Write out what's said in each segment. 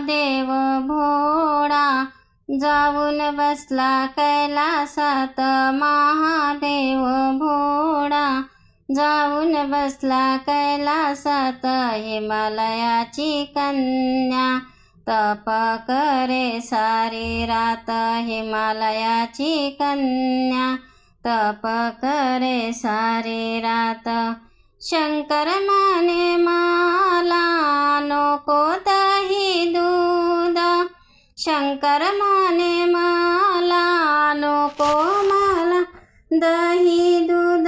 महादेव भोळा जाऊन बसला कैलासात। महादेव भोळा जाऊन बसला कैलासात। हिमालयाची कन्या तप करे सारी रात। हिमालयाची कन्या तप करे सारी रात। शंकर म्हणे मला नको दही दूध। शंकर म्हणे मला नको मला दही दूध।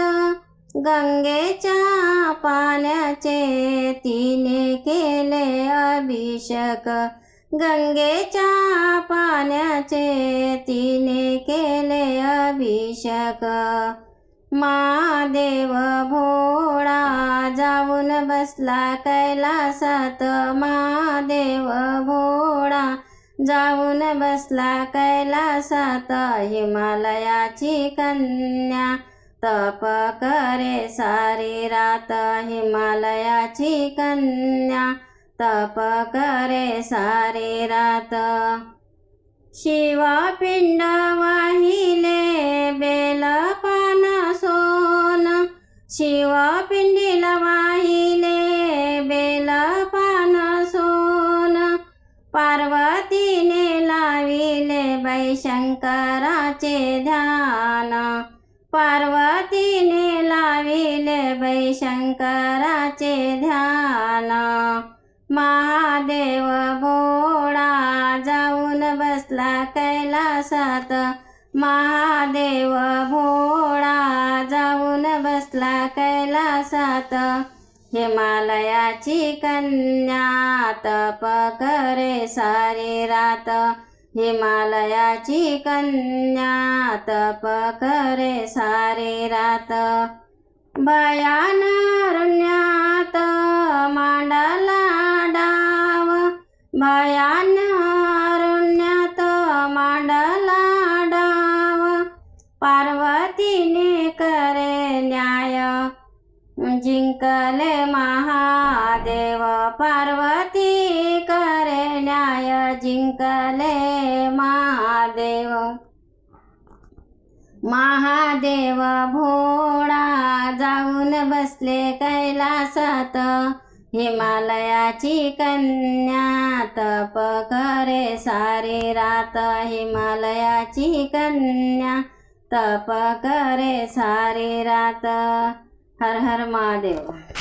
गंगेच्या पाण्याचे तिने केले अभिषेक। गंगेच्या पाण्याचे तिने केले अभिषेक। महादेव भोळा जाऊन बसला कैलासात। महादेव भोळा जाऊन बसला कैलासात। हिमालयाची कन्या तप करे सारी रात। हिमालयाची कन्या तप करे सारी रात। शिवपिंड वाहिले बेलपान सोन। शिवपिंडीला वाहिले बेलपान सोन। पार्वतीने लाविले बाई शंकराचे ध्यान। पार्वतीने लाविले बाई शंकराचे ध्यान। महादेव भोळा जाऊन बसला कैलासात। महादेव भोळा जाऊन बसला कैलासात। हिमालयाची कन्या तप करे सारी रात। हिमालयाची कन्या तप करे सारी रात। भयान अरण्यात मांडला डाव। भयान अरण्यात मांडला डाव। पार्वतीने करे न्याय जिंकले महादेव। पार्वती करे न्याय जिंकले महादेव। महादेव भोळा जाऊन बसले कैलासात। हिमालयाची कन्या तप करे सारी रात। हिमालयाची कन्या तप करे सारी रात। हर हर महादेव।